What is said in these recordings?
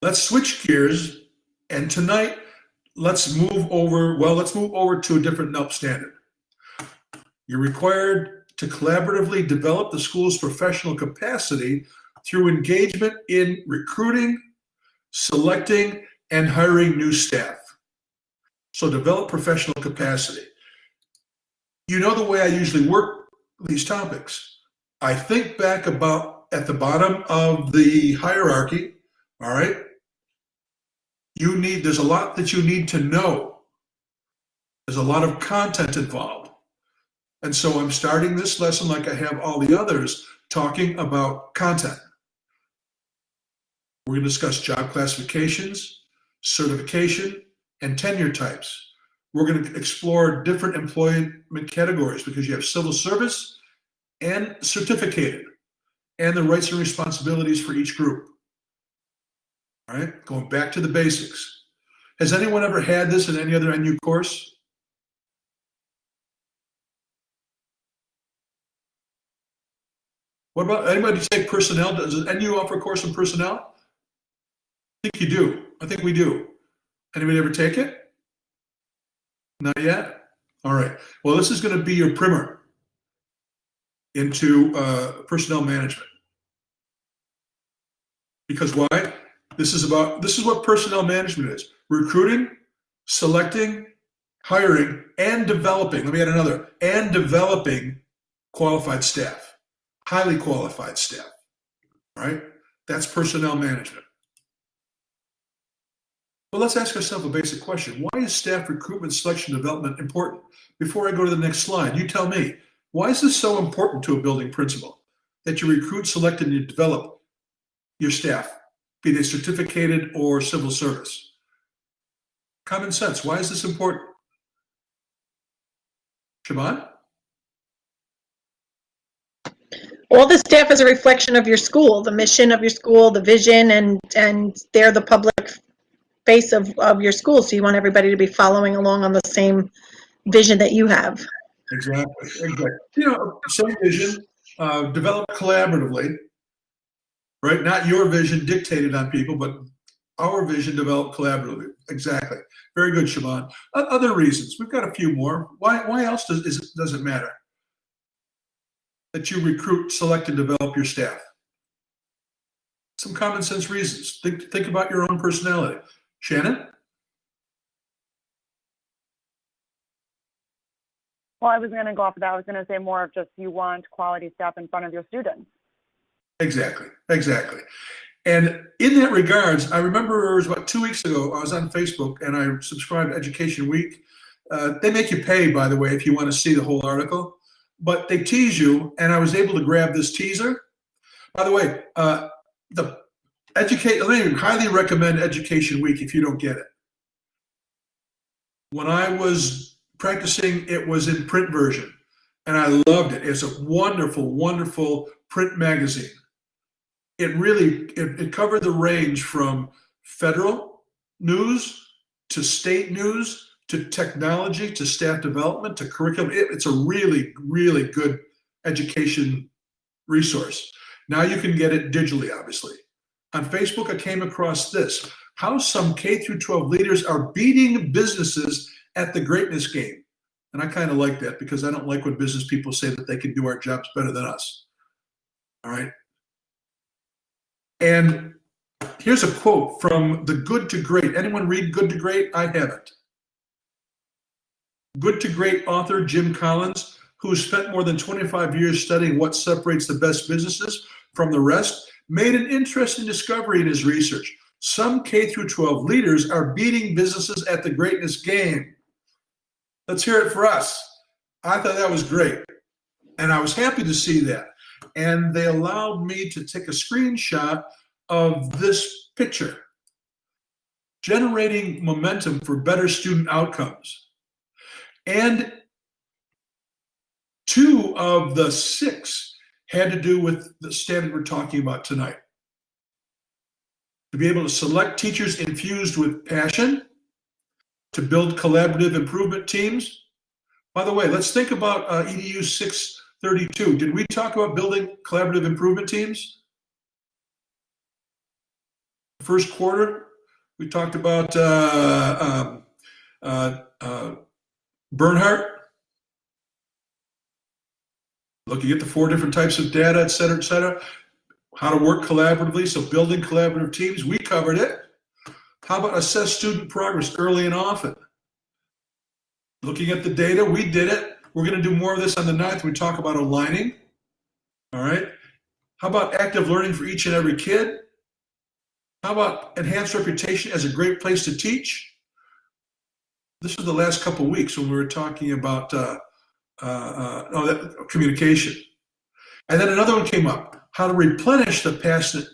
Let's switch gears, and tonight, let's move over to a different NELP standard. You're required to collaboratively develop the school's professional capacity through engagement in recruiting, selecting, and hiring new staff. So develop professional capacity. You know the way I usually work these topics. I think back about at the bottom of the hierarchy, all right? There's a lot that you need to know. There's a lot of content involved. And so I'm starting this lesson like I have all the others, talking about content. We're going to discuss job classifications, certification, and tenure types. We're going to explore different employment categories because you have civil service and certificated, and the rights and responsibilities for each group. All right, going back to the basics. Has anyone ever had this in any other NU course? What about anybody take personnel? Does NU offer a course in personnel? I think you do. I think we do. Anybody ever take it? Not yet? All right. Well, this is going to be your primer into personnel management. Because why? This is what personnel management is. Recruiting, selecting, hiring, and developing. Let me add another. And developing qualified staff, highly qualified staff, right? That's personnel management. But let's ask ourselves a basic question. Why is staff recruitment, selection, development important? Before I go to the next slide, you tell me, why is this so important to a building principal that you recruit, select, and you develop your staff, be they certificated or civil service? Common sense. Why is this important? Siobhan? All the staff is a reflection of your school, the mission of your school, the vision, and they're the public face of your school. So you want everybody to be following along on the same vision that you have. Exactly. You know, same vision, developed collaboratively, right? Not your vision dictated on people, but our vision developed collaboratively. Exactly. Very good, Siobhan. Other reasons. We've got a few more. Why else does it matter that you recruit, select, and develop your staff? Some common sense reasons. Think about your own personality. Shannon? Well, I was going to go off of that. I was going to say more of just you want quality staff in front of your students. Exactly. And in that regards, I remember it was about 2 weeks ago, I was on Facebook and I subscribed to Education Week. They make you pay, by the way, if you want to see the whole article, but they tease you, and I was able to grab this teaser. By the way, let me highly recommend Education Week if you don't get it. When I was practicing, it was in print version, and I loved it. It's a wonderful, wonderful print magazine. It covered the range from federal news to state news to technology to staff development to curriculum. It's a really, really good education resource. Now you can get it digitally, obviously. On Facebook, I came across this: how some K through 12 leaders are beating businesses at the greatness game. And I kind of like that because I don't like when business people say that they can do our jobs better than us. All right. And here's a quote from The Good to Great. Anyone read Good to Great? I haven't. Good to Great author Jim Collins, who spent more than 25 years studying what separates the best businesses from the rest, made an interesting discovery in his research. Some K through 12 leaders are beating businesses at the greatness game. Let's hear it for us. I thought that was great. And I was happy to see that. And they allowed me to take a screenshot of this picture. Generating momentum for better student outcomes. And 2 of the 6 had to do with the standard we're talking about tonight. To be able to select teachers infused with passion, to build collaborative improvement teams. By the way, let's think about EDU 632. Did we talk about building collaborative improvement teams? first quarter, we talked about Bernhardt, looking at the 4 different types of data, et cetera, how to work collaboratively, so building collaborative teams, we covered it. How about assess student progress early and often? Looking at the data, we did it. We're going to do more of this on the 9th when we talk about aligning. All right. How about active learning for each and every kid? How about enhanced reputation as a great place to teach? This was the last couple of weeks when we were talking about communication. And then another one came up, how to replenish the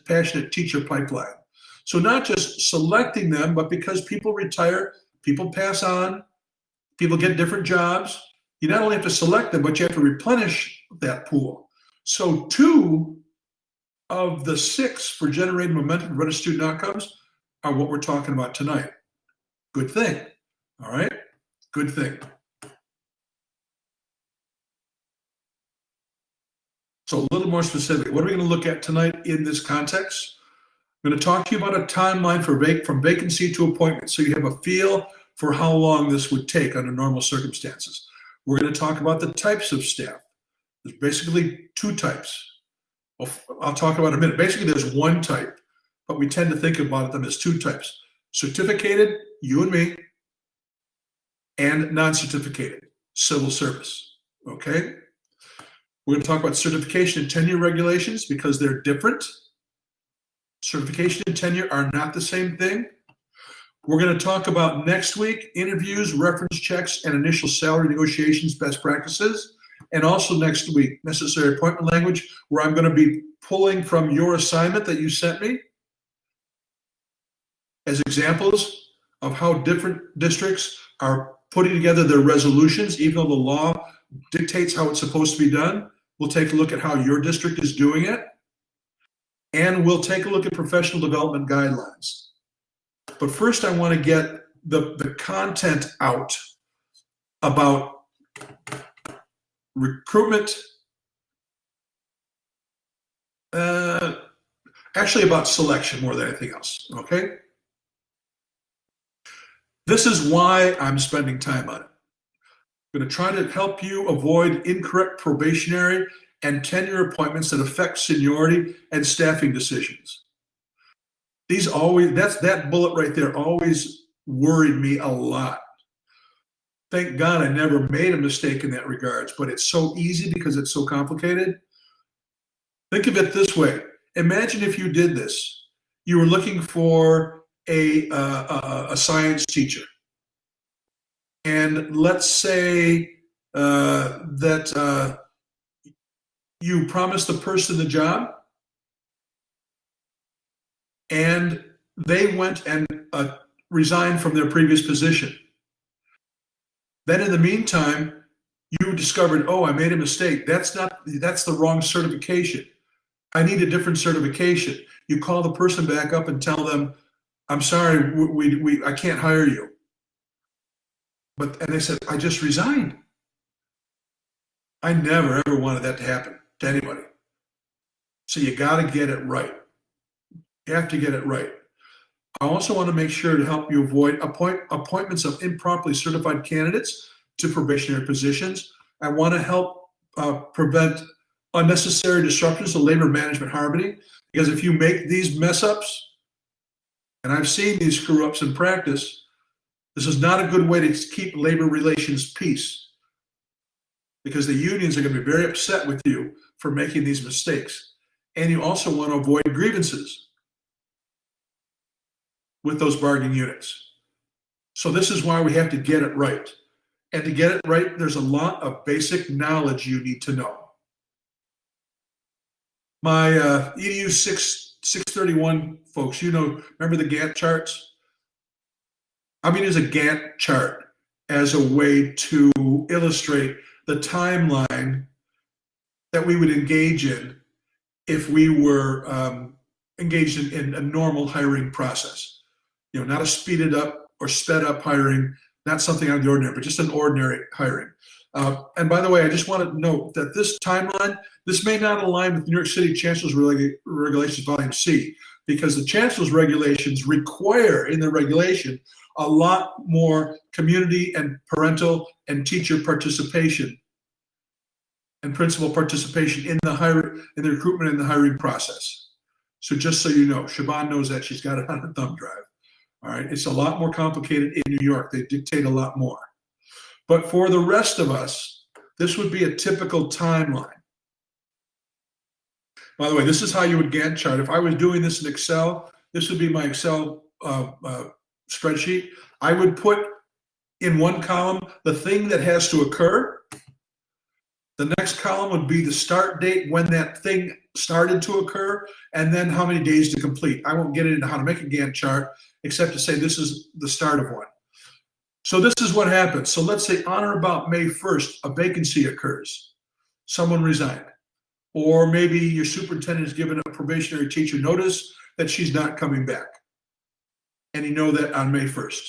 passionate teacher pipeline. So not just selecting them, but because people retire, people pass on, people get different jobs. You not only have to select them, but you have to replenish that pool. So 2 of the 6 for generating momentum for better student outcomes are what we're talking about tonight. Good thing. All right? Good thing. So a little more specific. What are we going to look at tonight in this context? I'm going to talk to you about a timeline from vacancy to appointment, so you have a feel for how long this would take under normal circumstances. We're going to talk about the types of staff. There's basically 2 types. Well, I'll talk about in a minute. Basically, there's 1 type, but we tend to think about them as 2 types. Certificated, you and me, and non-certificated, civil service, okay? We're going to talk about certification and tenure regulations because they're different. Certification and tenure are not the same thing. We're going to talk about next week, interviews, reference checks, and initial salary negotiations best practices. And also next week, necessary appointment language, where I'm going to be pulling from your assignment that you sent me as examples of how different districts are putting together their resolutions, even though the law dictates how it's supposed to be done. We'll take a look at how your district is doing it. And we'll take a look at professional development guidelines. But first, I want to get the content out about recruitment, actually about selection more than anything else, okay? This is why I'm spending time on it. I'm going to try to help you avoid incorrect probationary and tenure appointments that affect seniority and staffing decisions. That bullet right there always worried me a lot. Thank God I never made a mistake in that regards, but it's so easy because it's so complicated. Think of it this way. Imagine if you did this. You were looking for a science teacher. And let's say that you promised the person the job, and they went and resigned from their previous position. Then in the meantime, you discovered, oh, I made a mistake. That's the wrong certification. I need a different certification. You call the person back up and tell them, I'm sorry, I can't hire you. And they said, I just resigned. I never, ever wanted that to happen to anybody. So you got to get it right. You have to get it right. I also want to make sure to help you avoid appointments of improperly certified candidates to probationary positions. I want to help prevent unnecessary disruptions to labor management harmony, because if you make these mess ups, and I've seen these screw ups in practice, this is not a good way to keep labor relations peace, because the unions are going to be very upset with you for making these mistakes. And you also want to avoid grievances with those bargaining units. So this is why we have to get it right. And to get it right, there's a lot of basic knowledge you need to know. My EDU 631 folks, remember the Gantt charts? I'm going to use a Gantt chart as a way to illustrate the timeline that we would engage in if we were engaged in a normal hiring process. Not a speeded up or sped up hiring, not something out of the ordinary, but just an ordinary hiring. And by the way, I just want to note that this timeline, this may not align with New York City Chancellor's Regulations Volume C, because the Chancellor's regulations require in the regulation a lot more community and parental and teacher participation and principal participation in the recruitment and the hiring process. So just so you know, Siobhan knows that. She's got it on her thumb drive. All right, it's a lot more complicated in New York. They dictate a lot more. But for the rest of us, this would be a typical timeline. By the way, this is how you would Gantt chart. If I was doing this in Excel, this would be my Excel spreadsheet. I would put in one column the thing that has to occur. The next column would be the start date, when that thing started to occur, and then how many days to complete. I won't get into how to make a Gantt chart, except to say this is the start of one. So this is what happens. So let's say on or about May 1st, a vacancy occurs. Someone resigned. Or maybe your superintendent has given a probationary teacher notice that she's not coming back. And you know that on May 1st.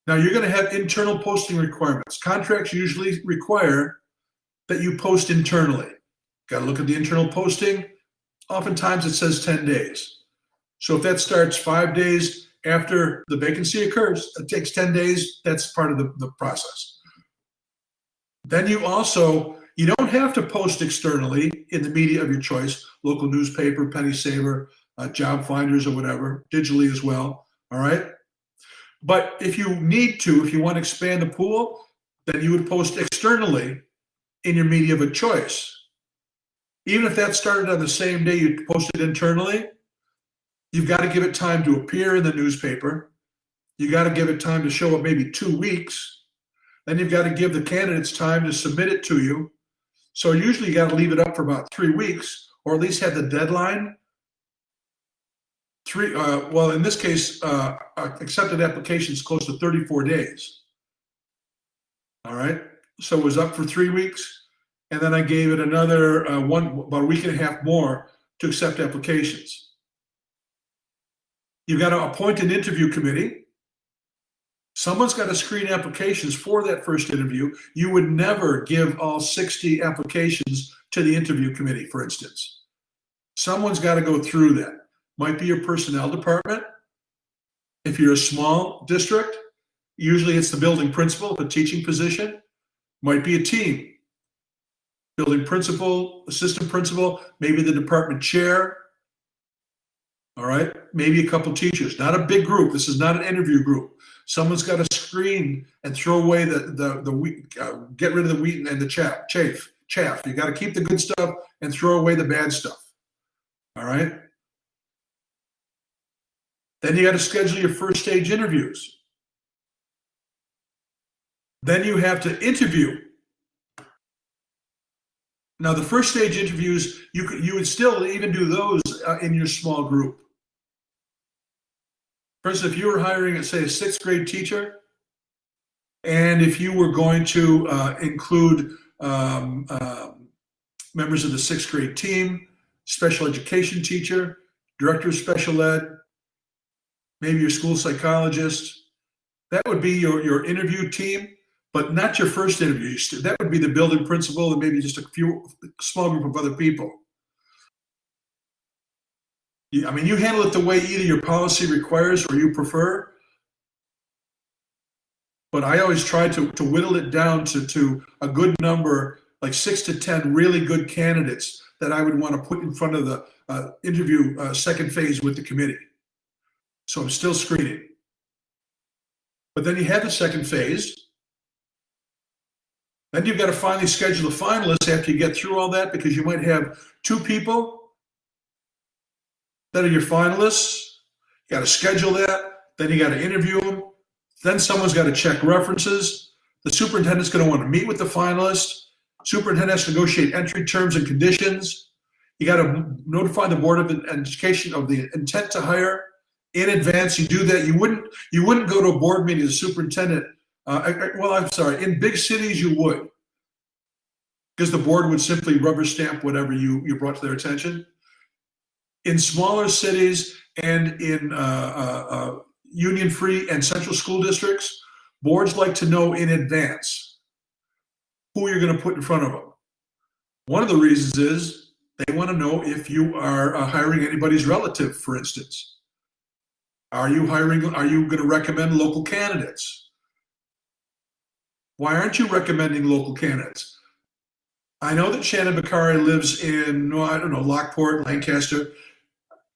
Now you're going to have internal posting requirements. Contracts usually require that you post internally. Got to look at the internal posting. Oftentimes it says 10 days. So if that starts 5 days after the vacancy occurs, it takes 10 days. That's part of the process. Then you don't have to post externally in the media of your choice, local newspaper, penny saver, job finders or whatever, digitally as well, all right? But if you need to, if you want to expand the pool, then you would post externally in your media of a choice. Even if that started on the same day you posted internally, you've got to give it time to appear in the newspaper. You got to give it time to show up, maybe 2 weeks. Then you've got to give the candidates time to submit it to you. So usually you got to leave it up for about 3 weeks, or at least have the deadline. Well, in this case, accepted applications close to 34 days. All right. So it was up for 3 weeks. And then I gave it another about a week and a half more to accept applications. You've got to appoint an interview committee. Someone's got to screen applications for that first interview. You would never give all 60 applications to the interview committee, for instance. Someone's got to go through that. Might be your personnel department. If you're a small district, usually it's the building principal, a teaching position. Might be a team. Building principal, assistant principal, maybe the department chair. All right, maybe a couple teachers. Not a big group. This is not an interview group. Someone's got to screen and throw away the wheat, get rid of the wheat and the chaff. You got to keep the good stuff and throw away the bad stuff. All right. Then you got to schedule your first stage interviews. Then you have to interview. Now, the first stage interviews, you would still even do those in your small group. For instance, if you were hiring, say, a 6th grade teacher, and if you were going to include members of the 6th grade team, special education teacher, director of special ed, maybe your school psychologist, that would be your interview team. But not your first interview. That would be the building principal and maybe just a small group of other people. I mean, you handle it the way either your policy requires or you prefer. But I always try to whittle it down to a good number, like 6 to 10 really good candidates that I would want to put in front of the interview second phase with the committee. So I'm still screening. But then you have the second phase. Then you've got to finally schedule the finalists after you get through all that, because you might have 2 people that are your finalists. You got to schedule that. Then you got to interview them. Then someone's got to check references. The superintendent's going to want to meet with the finalist. Superintendent has to negotiate entry terms and conditions. You got to notify the Board of Education of the intent to hire in advance. You do that. You wouldn't go to a board meeting as a superintendent. In big cities you would, because the board would simply rubber stamp whatever you brought to their attention. In smaller cities and in union-free and central school districts, boards like to know in advance. who you're going to put in front of them. One of the reasons is they want to know if you are hiring anybody's relative, for instance. Are you going to recommend local candidates? Why aren't you recommending local candidates? I know that Shannon Bakari lives in, I don't know, Lockport, Lancaster.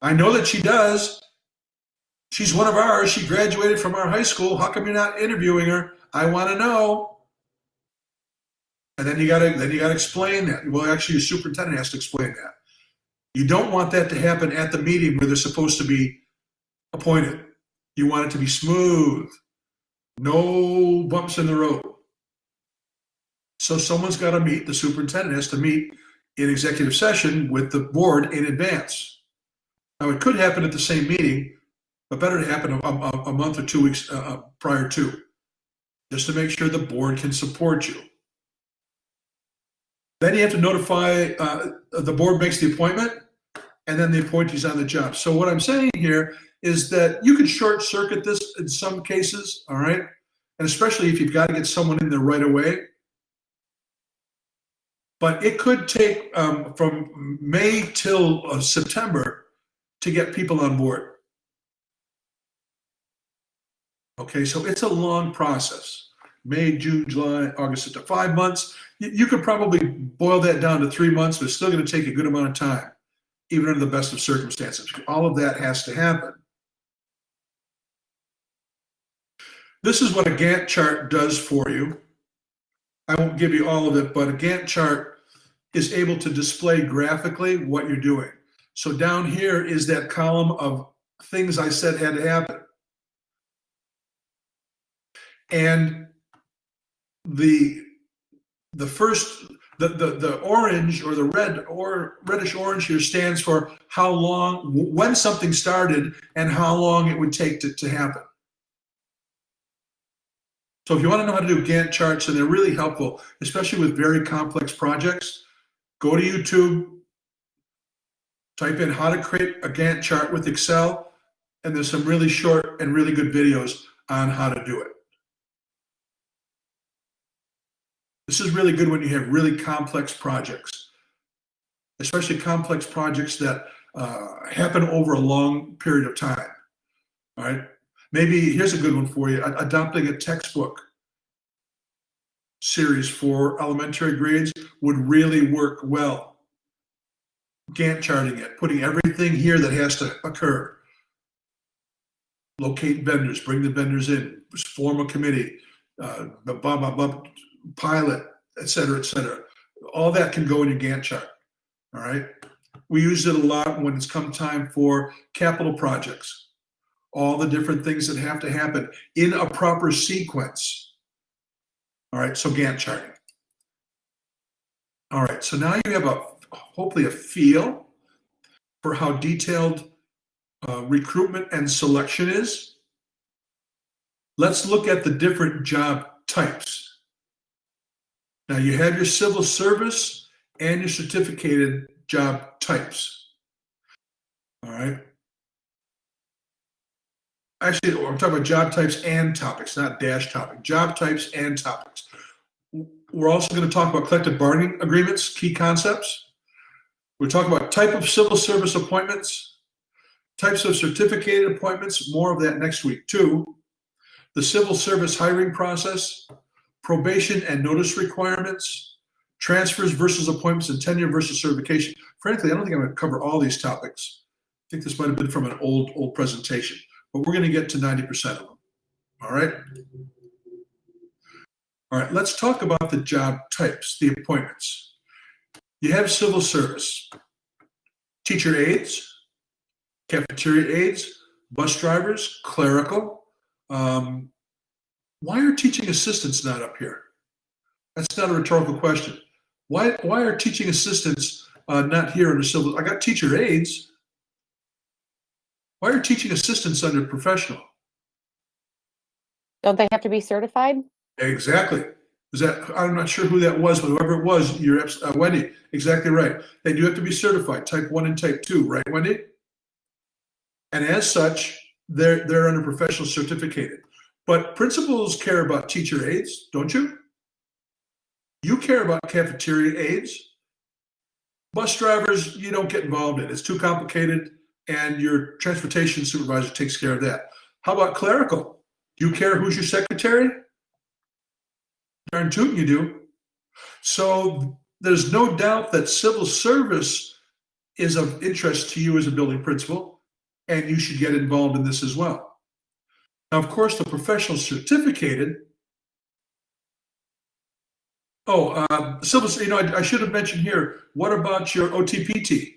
I know that she does. She's one of ours. She graduated from our high school. How come you're not interviewing her? I want to know. And then you gotta explain that. Well, actually, your superintendent has to explain that. You don't want that to happen at the meeting where they're supposed to be appointed. You want it to be smooth, no bumps in the road. So someone's got to meet, the superintendent has to meet in executive session with the board in advance. Now, it could happen at the same meeting, but better to happen a month or 2 weeks prior to, just to make sure the board can support you. Then you have to notify, the board makes the appointment, and then the appointee's on the job. So what I'm saying here is that you can short circuit this in some cases, all right? And especially if you've got to get someone in there right away. But it could take from May till September to get people on board. Okay, so it's a long process. May, June, July, August, September, 5 months. You could probably boil that down to 3 months, but it's still going to take a good amount of time, even under the best of circumstances. All of that has to happen. This is what a Gantt chart does for you. I won't give you all of it, but a Gantt chart is able to display graphically what you're doing. So down here is that column of things I said had to happen. And the orange or the red or reddish orange here stands for how long, when something started and how long it would take to happen. So if you want to know how to do Gantt charts, and they're really helpful, especially with very complex projects, go to YouTube, type in how to create a Gantt chart with Excel, and there's some really short and really good videos on how to do it. This is really good when you have really complex projects, especially complex projects that happen over a long period of time. All right. Maybe here's a good one for you. Adopting a textbook series for elementary grades would really work well. Gantt charting it, putting everything here that has to occur. Locate vendors, bring the vendors in, form a committee, pilot, et cetera, all that can go in your Gantt chart. All right. We use it a lot when it's come time for capital projects. All the different things that have to happen in a proper sequence. All right, so Gantt charting. All right, so now you have hopefully a feel for how detailed recruitment and selection is. Let's look at the different job types. Now you have your civil service and your certificated job types. All right. Actually, I'm talking about job types and topics, not dash topic. Job types and topics. We're also going to talk about collective bargaining agreements, key concepts. We're talking about type of civil service appointments, types of certificated appointments, more of that next week too. The civil service hiring process, probation and notice requirements, transfers versus appointments, and tenure versus certification. Frankly, I don't think I'm going to cover all these topics. I think this might have been from an old presentation. But we're going to get to 90% of them. All right? All right, let's talk about the job types, the appointments. You have civil service, teacher aides, cafeteria aides, bus drivers, clerical. Why are teaching assistants not up here? That's not a rhetorical question. Why are teaching assistants not here under civil? I got teacher aides. Why are teaching assistants under professional? Don't they have to be certified? Exactly. I'm not sure who that was, but whoever it was, you're Wendy, exactly right. They do have to be certified, type 1 and type 2, right, Wendy? And as such, they're under professional certificated. But principals care about teacher aides, don't you? You care about cafeteria aides. Bus drivers, you don't get involved in. It's too complicated, and your transportation supervisor takes care of that. How about clerical? Do you care who's your secretary? Darn tootin' you do. So there's no doubt that civil service is of interest to you as a building principal, and you should get involved in this as well. Now, of course, the professional certificated. Civil. I should have mentioned here. What about your OTPT?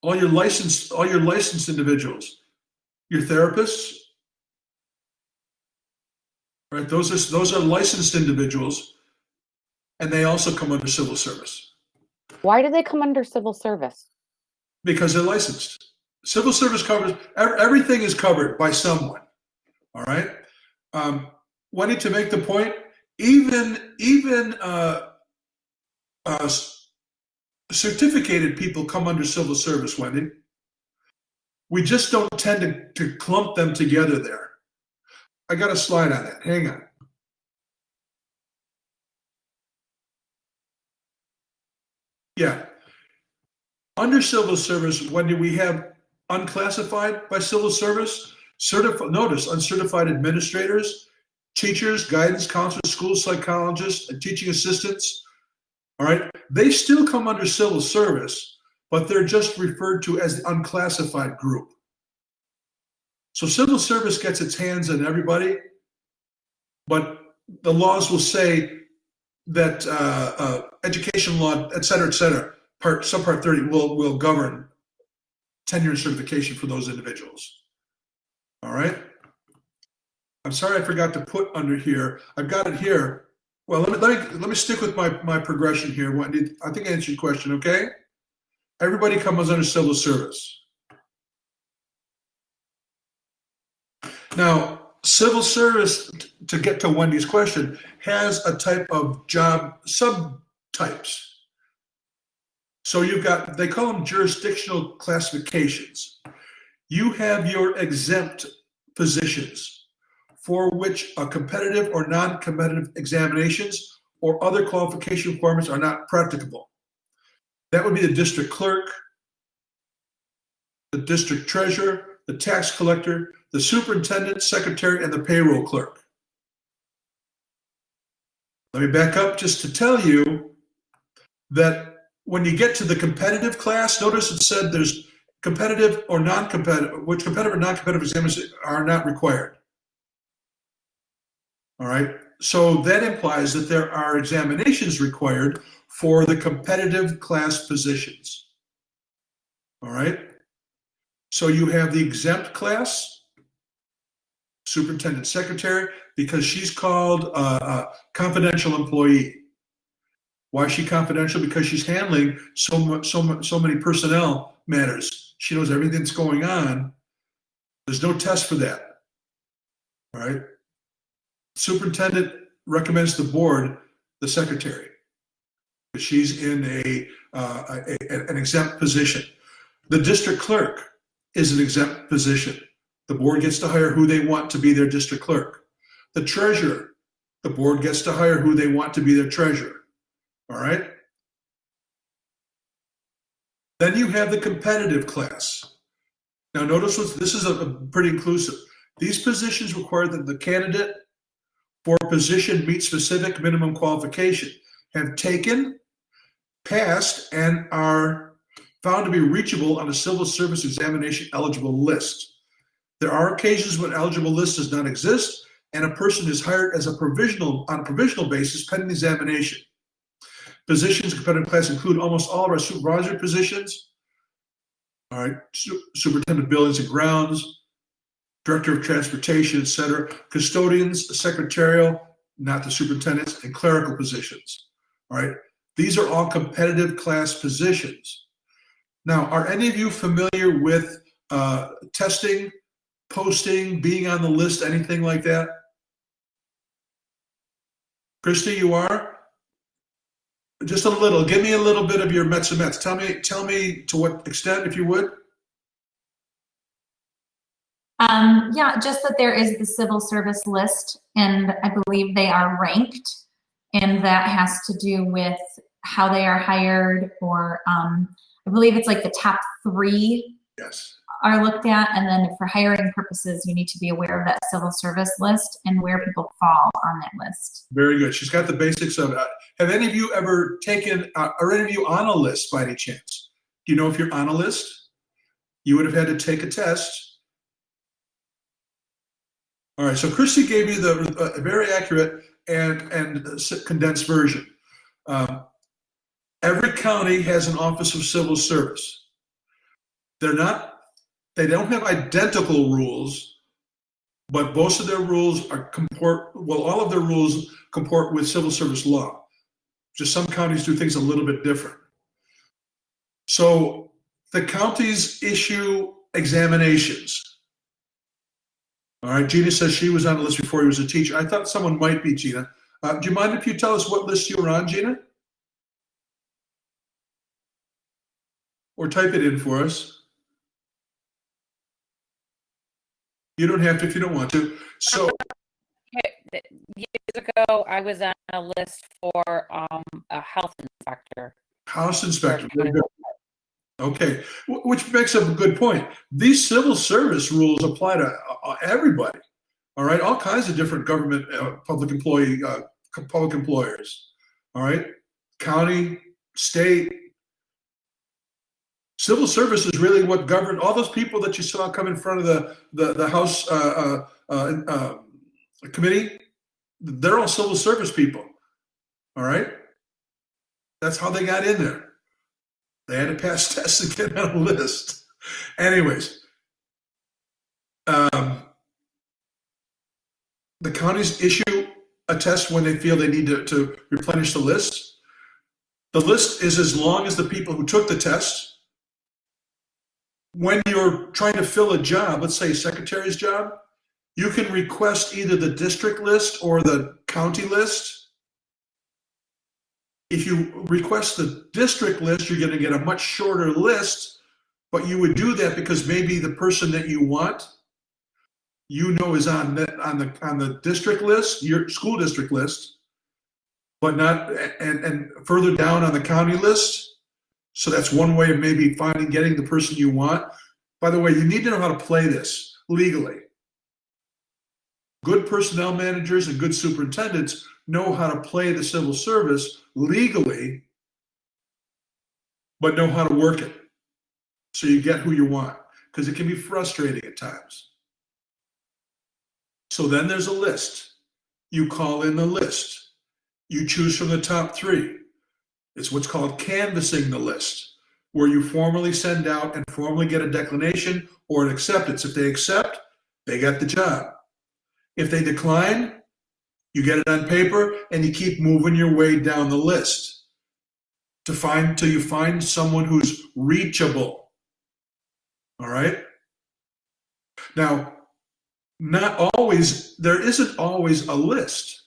All your licensed individuals, your therapists, right? Those are licensed individuals, and they also come under civil service. Why do they come under civil service? Because they're licensed. Civil service covers everything is covered by someone. All right. Wanting to make the point, even certificated people come under civil service, Wendy. We just don't tend to clump them together there. I got a slide on that. Hang on. Yeah. Under civil service, Wendy, we have unclassified by civil service, notice uncertified administrators, teachers, guidance counselors, school psychologists, and teaching assistants. All right. They still come under civil service, but they're just referred to as the unclassified group. So civil service gets its hands on everybody, but the laws will say that education law, et cetera, subpart 30 will govern tenure and certification for those individuals. All right. I'm sorry I forgot to put under here. I've got it here. Well, let me stick with my progression here, Wendy. I think I answered your question, okay? Everybody comes under civil service. Now, civil service, to get to Wendy's question, has a type of job subtypes. So you've got, they call them jurisdictional classifications. You have your exempt positions for which a competitive or non-competitive examinations or other qualification requirements are not practicable. That would be the district clerk, the district treasurer, the tax collector, the superintendent, secretary, and the payroll clerk. Let me back up just to tell you that when you get to the competitive class, notice it said there's competitive or non-competitive, which competitive or non-competitive examinations are not required. All right, so that implies that there are examinations required for the competitive class positions. All right, so you have the exempt class, superintendent secretary, because she's called a confidential employee. Why is she confidential? Because she's handling so many personnel matters. She knows everything that's going on. There's no test for that. All right. Superintendent recommends the board the secretary. She's in an exempt position. The district clerk is an exempt position. The board gets to hire who they want to be their district clerk. The treasurer, the board gets to hire who they want to be their treasurer. All right. Then you have the competitive class. Now notice this is a pretty inclusive. These positions require that the candidate for a position meet specific minimum qualification, have taken, passed, and are found to be reachable on a civil service examination eligible list. There are occasions when eligible list does not exist and a person is hired as on a provisional basis pending examination. Positions in competitive class include almost all of our supervisory positions. All right, superintendent of buildings and grounds, director of transportation, et cetera, custodians, secretarial, not the superintendents, and clerical positions. All right, these are all competitive class positions. Now, are any of you familiar with testing, posting, being on the list, anything like that? Christy, you are? Just a little. Give me a little bit of your Mets and Mets. Tell me to what extent, if you would. Yeah, just that there is the civil service list, and I believe they are ranked. and that has to do with how they are hired, or I believe it's like the top 3 Yes. are looked at, and then for hiring purposes, you need to be aware of that civil service list and where people fall on that list. Very good. She's got the basics of it. Have any of you ever taken, are any of you on a list by any chance? Do you know if you're on a list? You would have had to take a test. All right, so Christy gave you the very accurate and condensed version. Every county has an Office of Civil Service. They don't have identical rules, but most of their rules all of their rules comport with civil service law. Just some counties do things a little bit different. So the counties issue examinations. All right, Gina says she was on the list before he was a teacher. I thought someone might be, Gina. Do you mind if you tell us what list you were on, Gina? Or type it in for us. You don't have to if you don't want to. So Years ago, I was on a list for a health inspector. house inspector. Very good. Okay, which makes up a good point. These civil service rules apply to everybody. All right, all kinds of different government, public employers. All right, county, state. Civil service is really what govern all those people that you saw come in front of the House committee. They're all civil service people. All right, that's how they got in there. They had to pass tests and get on a list. Anyways, the counties issue a test when they feel they need to replenish the list. The list is as long as the people who took the test. When you're trying to fill a job, let's say a secretary's job, you can request either the district list or the county list. If you request the district list, you're going to get a much shorter list, but you would do that because maybe the person that you want, is on the district list, your school district list, but not and further down on the county list. So that's one way of maybe getting the person you want. By the way, you need to know how to play this legally. Good personnel managers and good superintendents know how to play the civil service legally, but know how to work it. So you get who you want, because it can be frustrating at times. So then there's a list. You call in the list. You choose from the top 3. It's what's called canvassing the list, where you formally send out and formally get a declination or an acceptance. If they accept, they got the job. If they decline, you get it on paper and you keep moving your way down the list till you find someone who's reachable. All right? Now, there isn't always a list.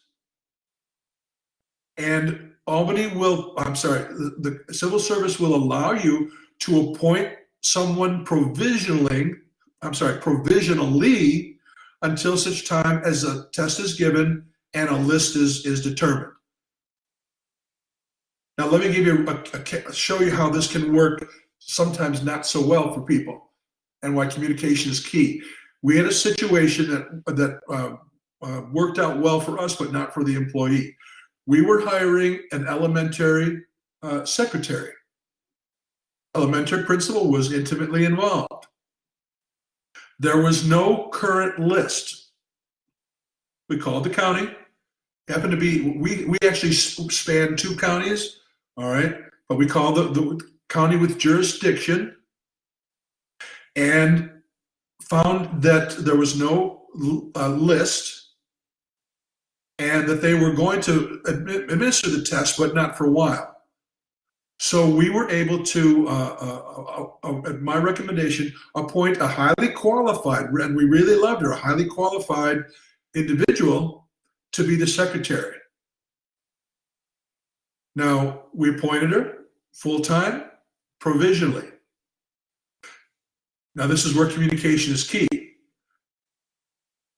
And the civil service will allow you to appoint someone provisionally until such time as a test is given and a list is determined. Now, let me give you show you how this can work sometimes not so well for people and why communication is key. We had a situation that worked out well for us, but not for the employee. We were hiring an elementary secretary. Elementary principal was intimately involved. There was no current list. We called the county. Happened to be, we actually spanned 2 counties, all right? But we called the county with jurisdiction and found that there was no list, and that they were going to administer the test, but not for a while. So we were able to, at my recommendation, appoint a highly qualified, and we really loved her, a highly qualified individual to be the secretary. Now, we appointed her full-time, provisionally. Now, this is where communication is key.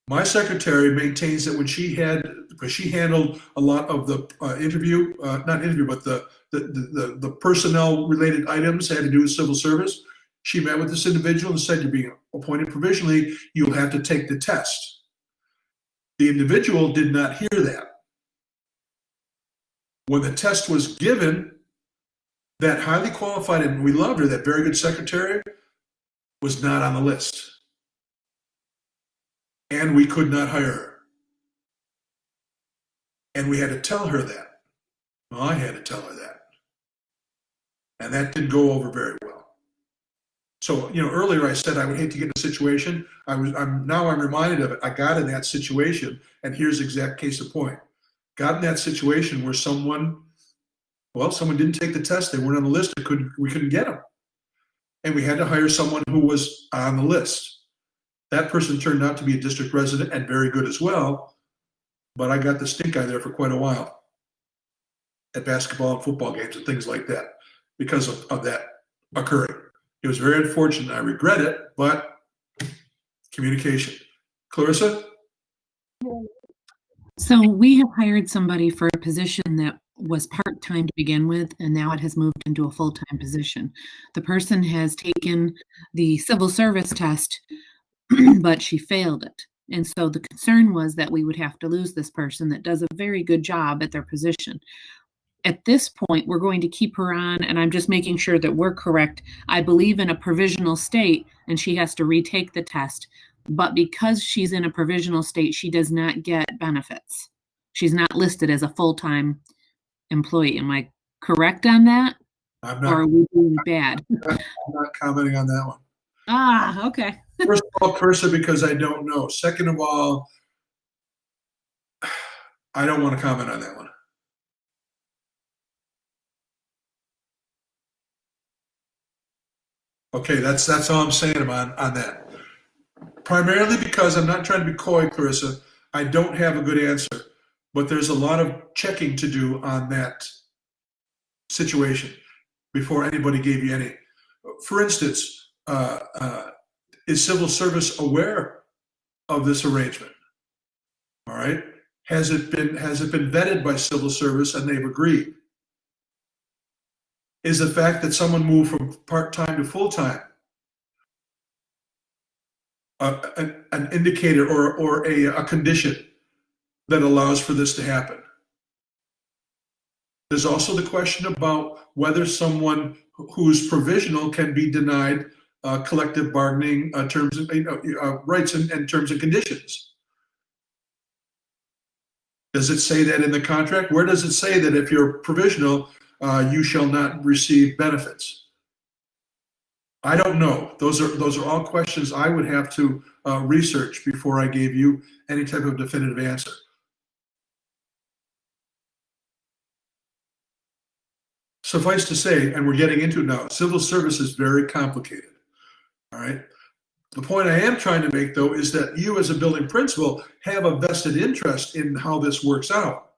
My secretary maintains that when she had, because she handled a lot of the interview, not interview, but the personnel related items that had to do with civil service, she met with this individual and said, you're being appointed provisionally, you'll have to take the test. The individual did not hear that. When the test was given, that highly qualified, and we loved her, that very good secretary, was not on the list. And we could not hire her. And we had to tell her that. Well, I had to tell her that. And that didn't go over very well. So, earlier I said I would hate to get in a situation. I'm reminded of it. I got in that situation, and here's the exact case in point. Got in that situation where someone didn't take the test. They weren't on the list. We couldn't get them. And we had to hire someone who was on the list. That person turned out to be a district resident and very good as well, but I got the stink eye there for quite a while at basketball and football games and things like that because of that occurring. It was very unfortunate. I regret it, but communication. Clarissa? So we have hired somebody for a position that was part-time to begin with, and now it has moved into a full-time position. The person has taken the civil service test, but she failed it. And so the concern was that we would have to lose this person that does a very good job at their position. At this point, we're going to keep her on, and I'm just making sure that we're correct. I believe in a provisional state, and she has to retake the test. But because she's in a provisional state, she does not get benefits. She's not listed as a full-time employee. Am I correct on that? I'm not. Or are we doing bad? I'm not commenting on that one. Ah, okay. First of all, Clarissa, because I don't know. Second of all, I don't want to comment on that one. Okay, that's all I'm saying on that. Primarily because I'm not trying to be coy, Clarissa. I don't have a good answer, but there's a lot of checking to do on that situation before anybody gave you any. For instance, is civil service aware of this arrangement? All right. Has it been vetted by civil service and they've agreed? Is the fact that someone moved from part-time to full-time an indicator or a condition that allows for this to happen? There's also the question about whether someone who's provisional can be denied collective bargaining terms, rights and terms and conditions. Does it say that in the contract? Where does it say that if you're provisional, you shall not receive benefits? I don't know. Those are all questions I would have to research before I gave you any type of definitive answer. Suffice to say, and we're getting into it now, civil service is very complicated. All right. The point I am trying to make, though, is that you as a building principal have a vested interest in how this works out.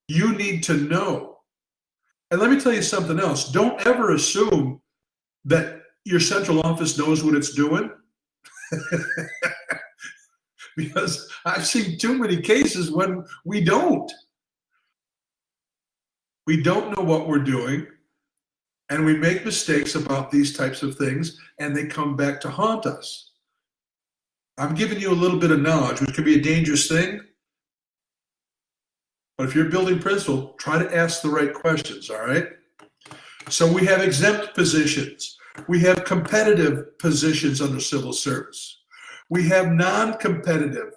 You need to know. And let me tell you something else. Don't ever assume that your central office knows what it's doing. Because I've seen too many cases when we don't. We don't know what we're doing, and we make mistakes about these types of things, and they come back to haunt us. I'm giving you a little bit of knowledge, which can be a dangerous thing. But if you're a building principal, try to ask the right questions, all right? So we have exempt positions. We have competitive positions under civil service. We have non-competitive.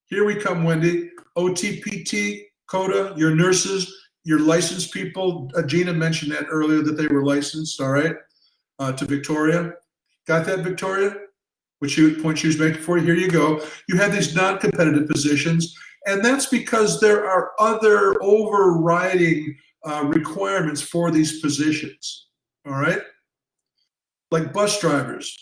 Here we come, Wendy. OTPT, CODA, your nurses, your licensed people. Gina mentioned that earlier, that they were licensed, all right, to Victoria. Got that, Victoria? Which point she was making for you. Here you go. You have these non-competitive positions, and that's because there are other overriding requirements for these positions, all right? Like bus drivers.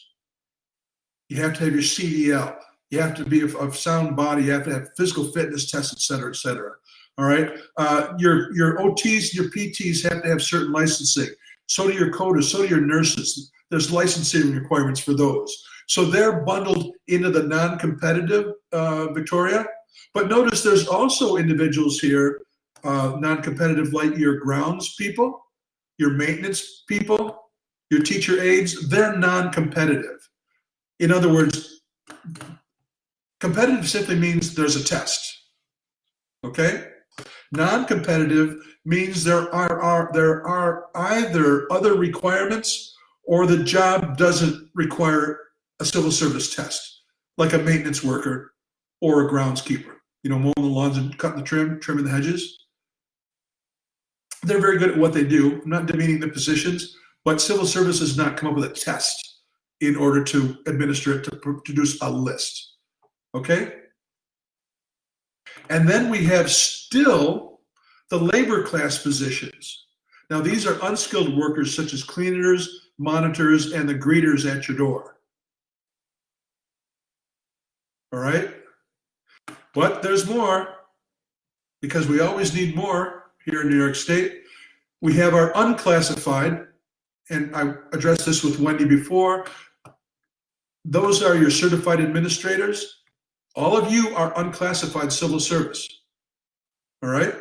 You have to have your CDL. You have to be of sound body. You have to have physical fitness tests, et cetera, et cetera. All right. Your OTs, your PTs have to have certain licensing. So do your CODAs, so do your nurses. There's licensing requirements for those. So they're bundled into the non-competitive, Victoria. But notice there's also individuals here, non-competitive, like your grounds people, your maintenance people, your teacher aides. They're non-competitive. In other words, competitive simply means there's a test. Okay? Non-competitive means there are either other requirements or the job doesn't require a civil service test, like a maintenance worker or a groundskeeper. You know, mowing the lawns and cutting the trimming the hedges. They're very good at what they do. I'm not demeaning the positions, but civil service has not come up with a test in order to administer it, to produce a list. Okay? And then we have still the labor class positions. Now, these are unskilled workers such as cleaners, monitors, and the greeters at your door. All right? But there's more, because we always need more here in New York State. We have our unclassified, and I addressed this with Wendy before. Those are your certified administrators. All of you are unclassified civil service. All right?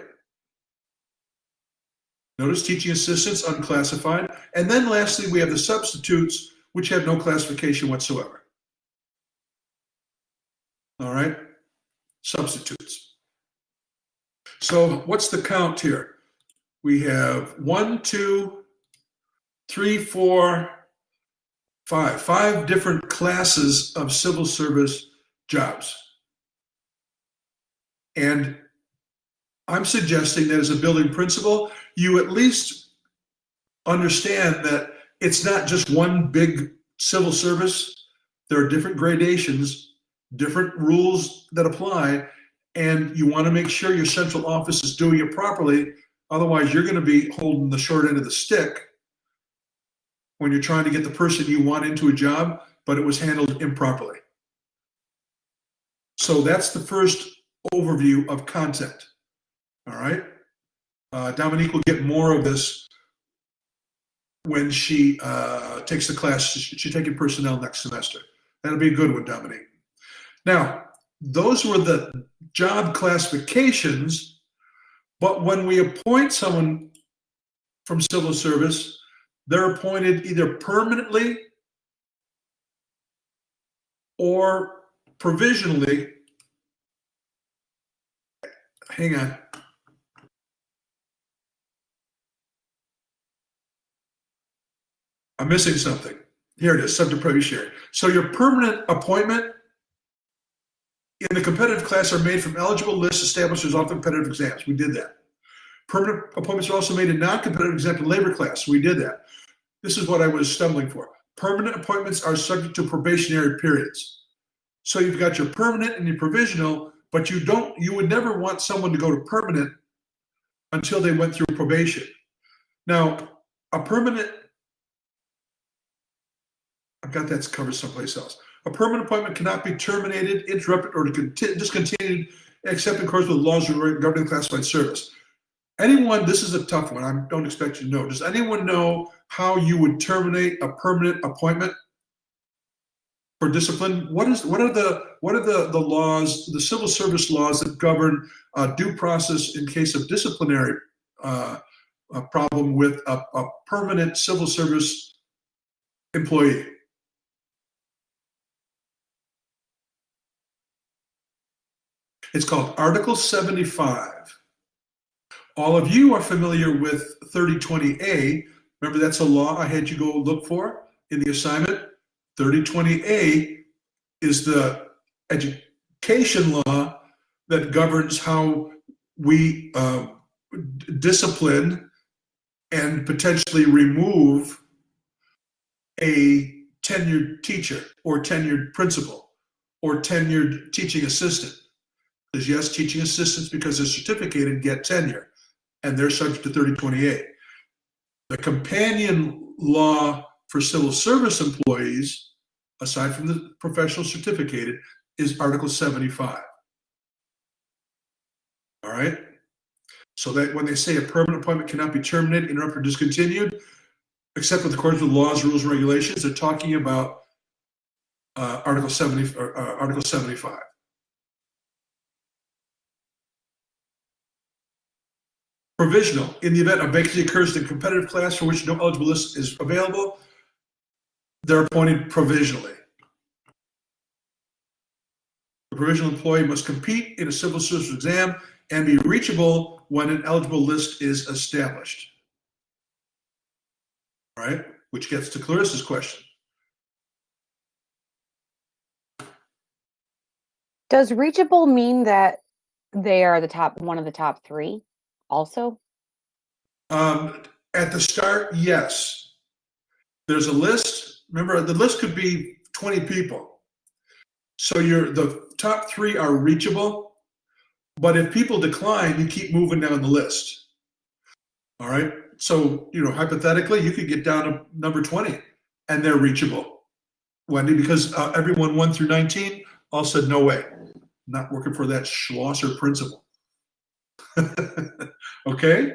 Notice teaching assistants, unclassified. And then lastly, we have the substitutes, which have no classification whatsoever. All right? Substitutes. So what's the count here? We have 1, 2, 3, 4, 5. 5 different classes of civil service jobs. And I'm suggesting that as a building principal, you at least understand that it's not just one big civil service. There are different gradations, different rules that apply, and you want to make sure your central office is doing it properly. Otherwise, you're going to be holding the short end of the stick when you're trying to get the person you want into a job, but it was handled improperly. So that's the first overview of content. All right. Dominique will get more of this when she takes the class. She's taking personnel next semester. That'll be a good one, Dominique. Now, those were the job classifications, but when we appoint someone from civil service, they're appointed either permanently or provisionally. Hang on. I'm missing something. Here it is, subject probationary. So your permanent appointment in the competitive class are made from eligible lists established as all competitive exams. We did that. Permanent appointments are also made in non-competitive exempt and labor class. We did that. This is what I was stumbling for. Permanent appointments are subject to probationary periods. So you've got your permanent and your provisional, but you would never want someone to go to permanent until they went through probation. Now, a permanent, I've got that covered someplace else. A permanent appointment cannot be terminated, interrupted, or discontinued except in accordance with laws governing classified service. Anyone, this is a tough one. I don't expect you to know. Does anyone know how you would terminate a permanent appointment for discipline? What are the laws, the civil service laws that govern due process in case of disciplinary problem with a permanent civil service employee? It's called Article 75. All of you are familiar with 3020A. Remember, that's a law I had you go look for in the assignment. 3020A is the education law that governs how we discipline and potentially remove a tenured teacher or tenured principal or tenured teaching assistant. Because yes, teaching assistants, because they're certificated, get tenure, and they're subject to 3020A. The companion law for civil service employees, aside from the professional certificated, is Article 75. All right? So that when they say a permanent appointment cannot be terminated, interrupted, or discontinued, except with accordance with laws, rules, and regulations, they're talking about Article 70, or, Article 75. Provisional, in the event a vacancy occurs in a competitive class for which no eligible list is available, they're appointed provisionally. The provisional employee must compete in a civil service exam and be reachable when an eligible list is established. All right, which gets to Clarissa's question. Does reachable mean that they are one of the top 3 also? At the start, yes. There's a list. Remember, the list could be 20 people. So the top 3 are reachable, but if people decline, you keep moving down the list. All right. So, hypothetically, you could get down to number 20 and they're reachable, Wendy, because everyone 1 through 19 all said, no way, not working for that Schlosser principle. Okay.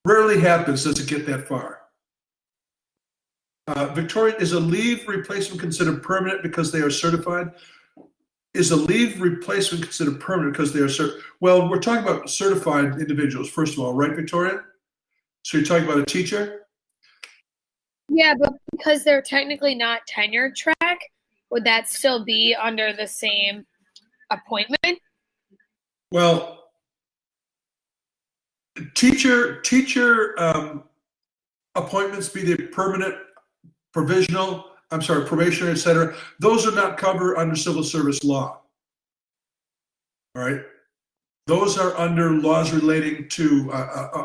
Rarely happens, does it get that far. Victoria, is a leave replacement considered permanent because they are certified? Is a leave replacement considered permanent because they are certified? Well, we're talking about certified individuals, first of all, right, Victoria? So you're talking about a teacher? Yeah, but because they're technically not tenure track, would that still be under the same appointment? Well, teacher appointments, be they permanent, provisional, probationary, et cetera, those are not covered under civil service law. All right? Those are under laws relating to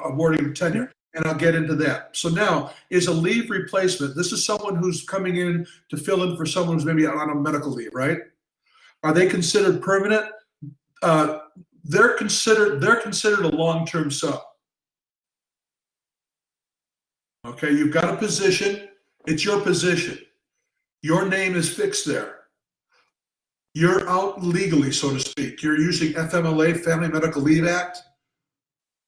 awarding tenure, and I'll get into that. So now, is a leave replacement, this is someone who's coming in to fill in for someone who's maybe on a medical leave, right? Are they considered permanent? They're considered a long-term sub. Okay, you've got a position, it's your position. Your name is fixed there. You're out legally, so to speak. You're using FMLA, Family Medical Leave Act,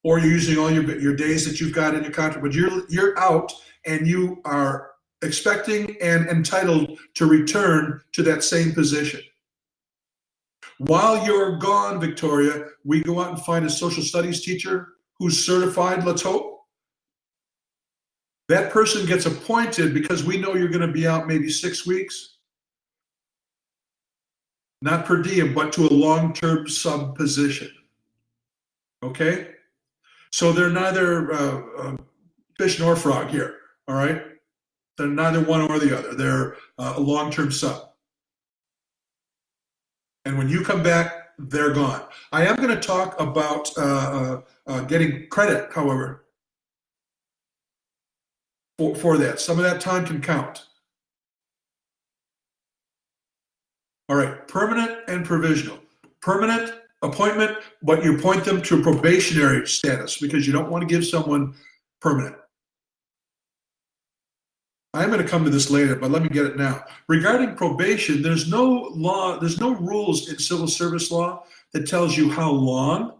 or you're using all your days that you've got in your contract, but you're out and you are expecting and entitled to return to that same position. While you're gone, Victoria, we go out and find a social studies teacher who's certified, let's hope. That person gets appointed because we know you're going to be out maybe 6 weeks. Not per diem, but to a long-term sub position. Okay? So they're neither fish nor frog here, all right? They're neither one or the other. They're a long-term sub. And when you come back, they're gone. I am going to talk about getting credit, however, for that. Some of that time can count. All right, permanent and provisional. Permanent appointment, but you appoint them to probationary status because you don't want to give someone permanent. I'm going to come to this later, but let me get it now. Regarding probation, there's no law, there's no rules in civil service law that tells you how long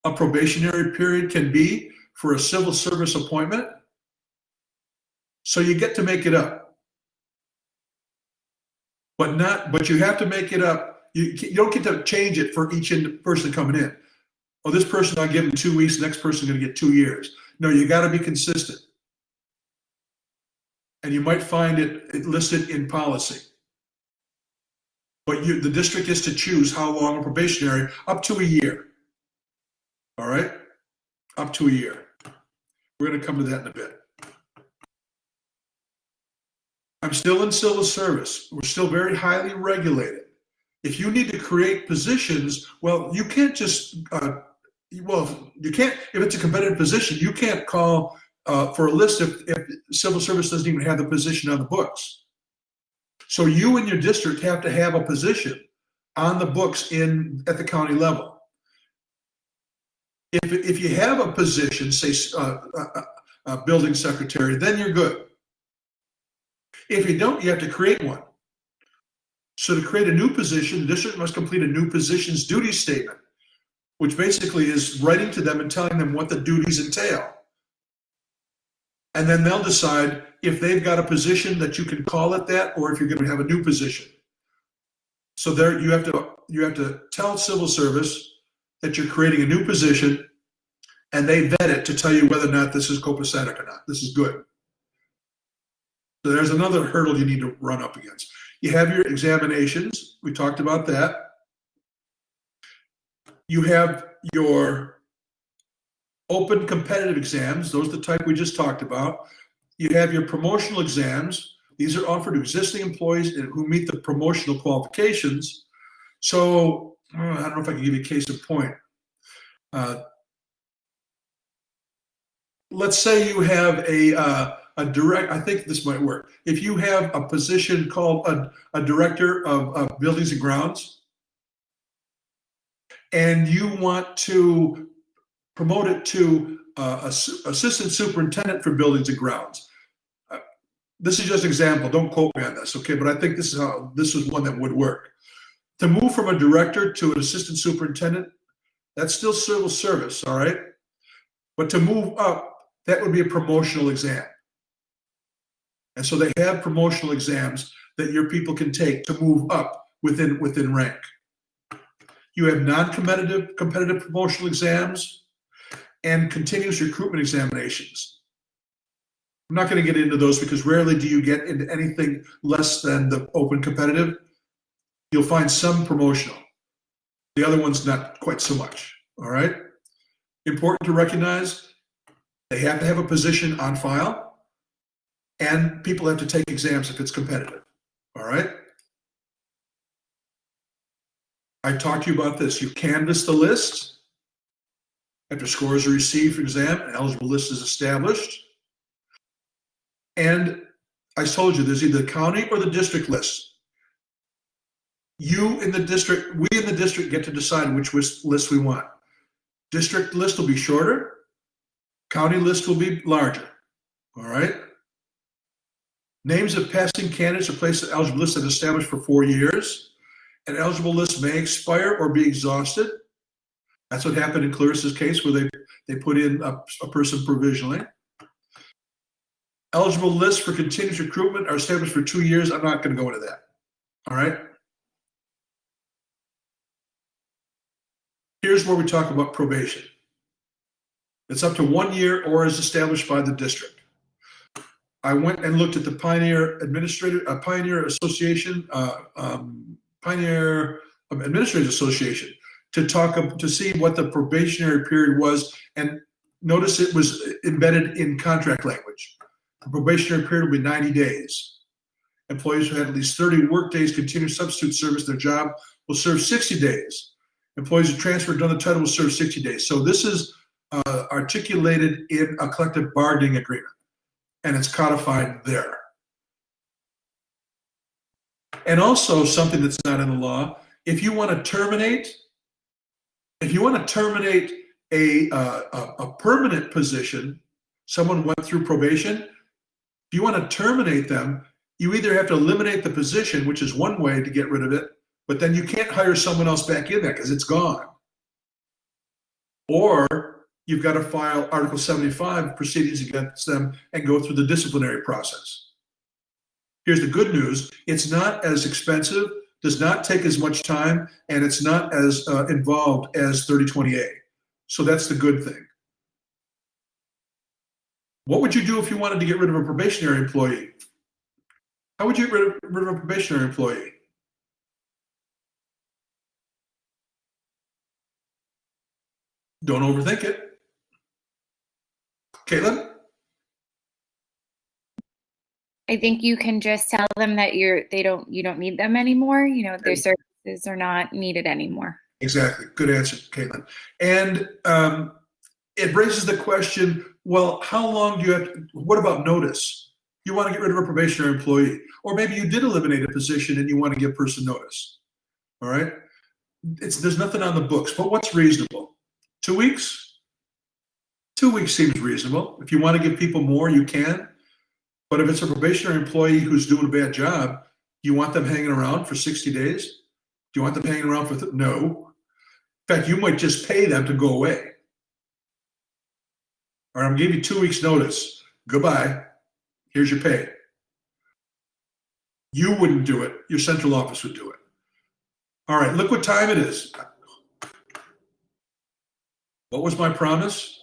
a probationary period can be for a civil service appointment. So you get to make it up. But you have to make it up. You don't get to change it for each person coming in. Oh, this person, I'll give them 2 weeks, the next person's going to get 2 years. No, you got to be consistent. And you might find it listed in policy. But the district gets to choose how long a probationary, up to a year. All right? Up to a year. We're going to come to that in a bit. I'm still in civil service. We're still very highly regulated. If you need to create positions, well, you can't just, you can't, if it's a competitive position, you can't call for a list if civil service doesn't even have the position on the books. So you and your district have to have a position on the books at the county level. If you have a position, say a building secretary, then you're good. If you don't, you have to create one. So to create a new position, the district must complete a new position's duty statement, which basically is writing to them and telling them what the duties entail. And then they'll decide if they've got a position that you can call it that, or if you're going to have a new position. So there, you have to tell civil service that you're creating a new position, and they vet it to tell you whether or not this is copacetic or not. This is good. So there's another hurdle you need to run up against. You have your examinations. We talked about that. You have your open competitive exams. Those are the type we just talked about. You have your promotional exams. These are offered to existing employees who meet the promotional qualifications. So I don't know if I can give you a case in point. Let's say you have a direct, I think this might work. If you have a position called a director of buildings and grounds, and you want to promote it to assistant superintendent for buildings and grounds. This is just an example. Don't quote me on this, okay? But I think this is one that would work. To move from a director to an assistant superintendent, that's still civil service, all right? But to move up, that would be a promotional exam. And so they have promotional exams that your people can take to move up within rank. You have non-competitive promotional exams and continuous recruitment examinations. I'm not going to get into those because rarely do you get into anything less than the open competitive. You'll find some promotional. The other one's not quite so much, all right? Important to recognize, they have to have a position on file, and people have to take exams if it's competitive, all right? I talked to you about this. You canvass the list. After scores are received for exam, an eligible list is established. And I told you, there's either the county or the district list. We in the district get to decide which list we want. District list will be shorter. County list will be larger, all right? Names of passing candidates are placed on the eligible list that is established for 4 years. An eligible list may expire or be exhausted. That's what happened in Clarissa's case, where they put in a person provisionally. Eligible lists for continuous recruitment are established for 2 years. I'm not going to go into that. All right. Here's where we talk about probation. It's up to 1 year or is established by the district. I went and looked at the Pioneer Administrators Association to see what the probationary period was, and notice it was embedded in contract language. The probationary period will be 90 days. Employees who had at least 30 workdays continuous substitute service in their job will serve 60 days. Employees who transferred to another title will serve 60 days. So this is articulated in a collective bargaining agreement, and it's codified there. And also something that's not in the law, if you want to terminate a permanent position, someone went through probation, if you want to terminate them, you either have to eliminate the position, which is one way to get rid of it, but then you can't hire someone else back in there because it's gone. Or you've got to file Article 75 proceedings against them and go through the disciplinary process. Here's the good news. It's not as expensive, does not take as much time, and it's not as involved as 3020A. So that's the good thing. What would you do if you wanted to get rid of a probationary employee? How would you get rid of a probationary employee? Don't overthink it. Caitlin? I think you can just tell them that you don't need them anymore. You know, their services are not needed anymore. Exactly. Good answer, Caitlin. And it raises the question, well, how long do you have to, what about notice? You want to get rid of a probationary employee, or maybe you did eliminate a position and you want to give a person notice. All right. There's nothing on the books, but what's reasonable? 2 weeks? 2 weeks seems reasonable. If you want to give people more, you can. But if it's a probationary employee who's doing a bad job, you want them hanging around for 60 days? Do you want them hanging around for no? In fact, you might just pay them to go away. All right, I'm giving you 2 weeks notice. Goodbye. Here's your pay. You wouldn't do it. Your central office would do it. All right, look what time it is. What was my promise?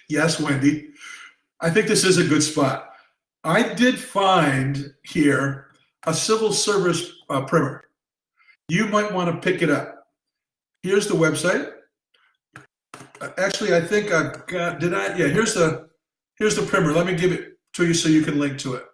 Yes, Wendy. I think this is a good spot. I did find here a civil service primer. You might want to pick it up. Here's the website. Actually, I think I've got, yeah, here's the primer. Let me give it to you so you can link to it.